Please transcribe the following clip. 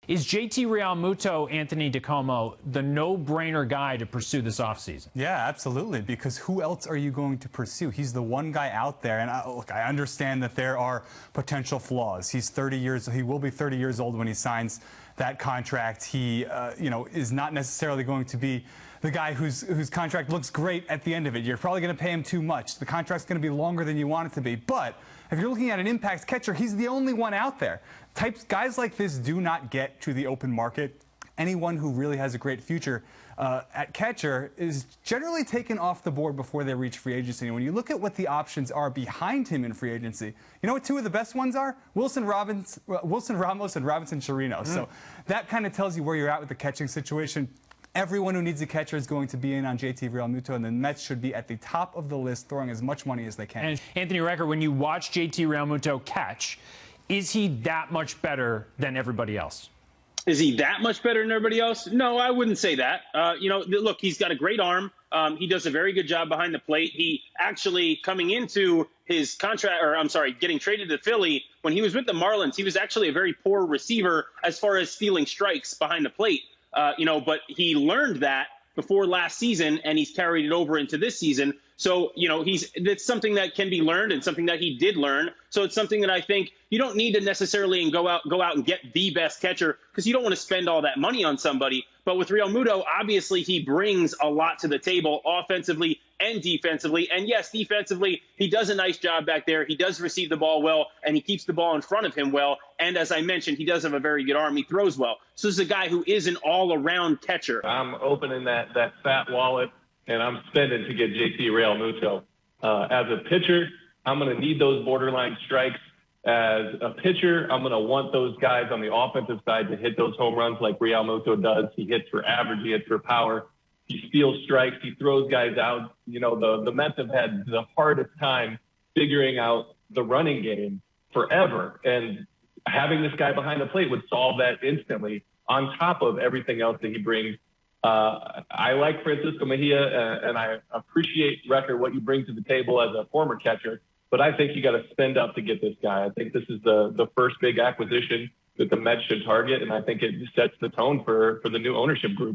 Is JT Realmuto, Anthony DiComo, the no-brainer guy to pursue this offseason? Yeah, absolutely, because who else are you going to pursue? He's the one guy out there, and I understand that there are potential flaws. He will be 30 years old when he signs that contract. He, is not necessarily going to be the guy whose contract looks great at the end of it. You're probably going to pay him too much. The contract's going to be longer than you want it to be. But if you're looking at an impact catcher, he's the only one out there. Guys like this do not get to the open market. Anyone who really has a great future at catcher is generally taken off the board before they reach free agency. And when you look at what the options are behind him in free agency, you know what two of the best ones are? Wilson Ramos and Robinson Chirino. So that kind of tells you where you're at with the catching situation. Everyone who needs a catcher is going to be in on JT Realmuto, and the Mets should be at the top of the list, throwing as much money as they can. And Anthony Recker, when you watch JT Realmuto catch, is he that much better than everybody else? Is he that much better than everybody else? No, I wouldn't say that. Look, he's got a great arm. He does a very good job behind the plate. He actually, coming into his getting traded to Philly, when he was with the Marlins, he was actually a very poor receiver as far as stealing strikes behind the plate. But he learned that before last season, and he's carried it over into this season. So, it's something that can be learned and something that he did learn. So it's something that I think you don't need to necessarily go out and get the best catcher, because you don't want to spend all that money on somebody. But with Realmuto, obviously he brings a lot to the table offensively and defensively. And yes, defensively, he does a nice job back there. He does receive the ball well, and he keeps the ball in front of him well. And as I mentioned, he does have a very good arm. He throws well. So this is a guy who is an all-around catcher. I'm opening that fat wallet, and I'm spending to get JT Realmuto. As a pitcher, I'm going to need those borderline strikes. As a pitcher, I'm going to want those guys on the offensive side to hit those home runs like Realmuto does. He hits for average. He hits for power. He steals strikes. He throws guys out. The Mets have had the hardest time figuring out the running game forever. And having this guy behind the plate would solve that instantly, on top of everything else that he brings. I like Francisco Mejia, and I appreciate, Recker, what you bring to the table as a former catcher. But I think you got to spend up to get this guy. I think this is the first big acquisition that the Mets should target, and I think it sets the tone for the new ownership group.